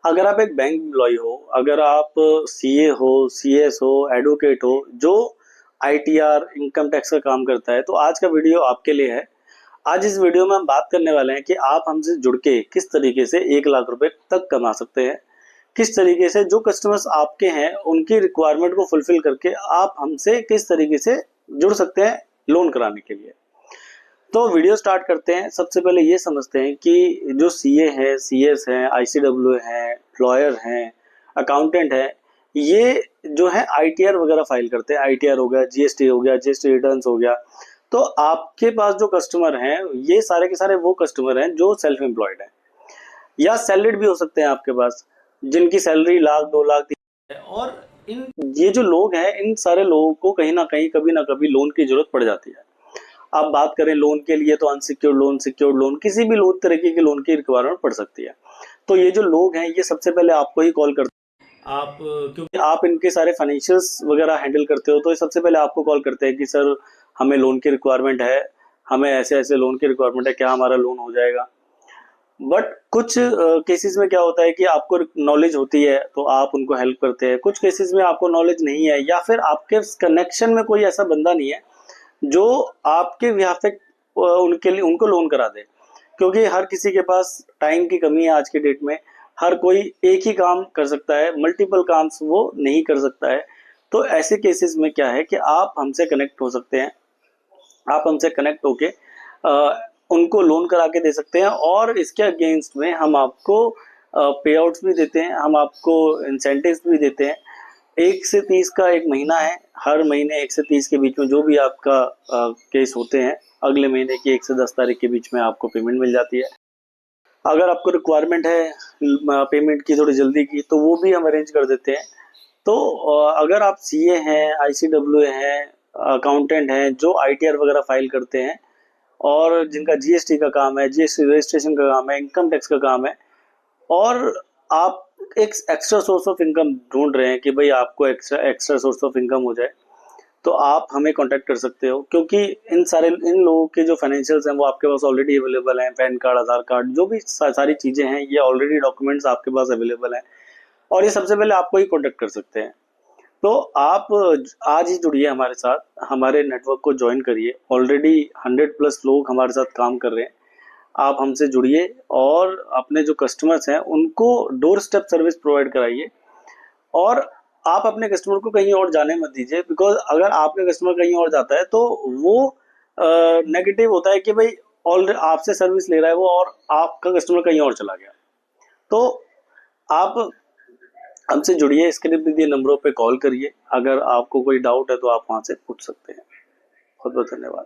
अगर आप एक बैंक एम्प्लॉय हो, अगर आप सीए हो, सीएस हो, एडवोकेट हो, जो आईटीआर इनकम टैक्स का काम करता है, तो आज का वीडियो आपके लिए है। आज इस वीडियो में हम बात करने वाले हैं कि आप हमसे जुड़ के किस तरीके से 1 लाख रुपए तक कमा सकते हैं। किस तरीके से जो कस्टमर्स आपके हैं उनकी रिक्वायरमेंट को फुलफिल करके आप हमसे किस तरीके से जुड़ सकते हैं लोन कराने के लिए। तो वीडियो स्टार्ट करते हैं। सबसे पहले ये समझते हैं कि जो सीए है, सीएस है, आईसीडब्ल्यू है, लॉयर हैं, अकाउंटेंट है, ये जो है आईटीआर वगैरह फाइल करते हैं। आईटीआर हो गया, जीएसटी हो गया, जीएसटी रिटर्न्स हो गया। तो आपके पास जो कस्टमर हैं, ये सारे के सारे वो कस्टमर हैं जो सेल्फ एम्प्लॉयड हैं या सैलरीड भी हो सकते हैं आपके पास, जिनकी सैलरी लाख, 2 लाख, 3 है। और इन ये जो लोग हैं, इन सारे लोगों को कहीं ना कहीं कभी ना कभी लोन की जरूरत पड़ जाती है। आप बात करें लोन के लिए तो अनसिक्योर्ड लोन, सिक्योर्ड लोन, किसी भी लोन तरीके के लोन की रिक्वायरमेंट पड़ सकती है। तो ये जो लोग हैं, ये सबसे पहले आपको ही कॉल करते हैं। आप क्योंकि आप इनके सारे फाइनेंशियल्स वगैरह हैंडल करते हो, तो ये सबसे पहले आपको कॉल करते हैं कि सर हमें लोन की रिक्वायरमेंट है, हमें ऐसे ऐसे लोन की रिक्वायरमेंट है, क्या हमारा लोन हो जाएगा। बट कुछ केसेस में क्या होता है कि आपको नॉलेज होती है तो आप उनको हेल्प करते हैं। कुछ केसेस में आपको नॉलेज नहीं है या फिर आपके कनेक्शन में कोई ऐसा बंदा नहीं है जो आपके बिहाफ पे उनके लिए उनको लोन करा दे। क्योंकि हर किसी के पास टाइम की कमी है आज के डेट में। हर कोई एक ही काम कर सकता है, मल्टीपल काम वो नहीं कर सकता है। तो ऐसे केसेस में क्या है कि आप हमसे कनेक्ट हो सकते हैं। आप हमसे कनेक्ट होके उनको लोन करा के दे सकते हैं और इसके अगेंस्ट में हम आपको पे आउट्स भी देते हैं, हम आपको इंसेंटिव्स भी देते हैं। 1 से 30 का एक महीना है। हर महीने 1 से 30 के बीच में जो भी आपका केस होते हैं, अगले महीने की 1 से 10 तारीख के बीच में आपको पेमेंट मिल जाती है। अगर आपको रिक्वायरमेंट है पेमेंट की थोड़ी जल्दी की, तो वो भी हम अरेंज कर देते हैं। तो अगर आप सीए हैं, आईसीडब्ल्यू हैं, अकाउंटेंट हैं, जो आईटीआर वगैरह फाइल करते हैं और जिनका जीएसटी का काम है, जीएसटी रजिस्ट्रेशन का काम है, इनकम टैक्स का काम है, और आप एक एक्स्ट्रा सोर्स ऑफ इनकम ढूंढ रहे हैं कि भाई आपको extra extra source of income हो जाए, तो आप हमें कांटेक्ट कर सकते हो। क्योंकि इन लोगों के जो फाइनेंशियल्स हैं वो आपके पास ऑलरेडी अवेलेबल हैं। पैन कार्ड, आधार कार्ड, जो भी सारी चीज़ें हैं, ये ऑलरेडी डॉक्यूमेंट्स आपके पास अवेलेबल हैं और ये सबसे पहले आपको ही कांटेक्ट कर सकते हैं। तो आप आज ही जुड़िए हमारे साथ, हमारे नेटवर्क को ज्वाइन करिए। ऑलरेडी 100+ लोग हमारे साथ काम कर रहे हैं। आप हमसे जुड़िए और अपने जो कस्टमर्स हैं उनको डोर स्टेप सर्विस प्रोवाइड कराइए। और आप अपने कस्टमर को कहीं और जाने मत दीजिए, बिकॉज अगर आपका कस्टमर कहीं और जाता है तो वो नेगेटिव होता है कि भाई ऑलरेडी आपसे सर्विस ले रहा है वो और आपका कस्टमर कहीं और चला गया। तो आप हमसे जुड़िए, स्क्रीन पे दिए नंबरों पे कॉल करिए। अगर आपको कोई डाउट है तो आप वहां से पूछ सकते हैं। बहुत बहुत धन्यवाद।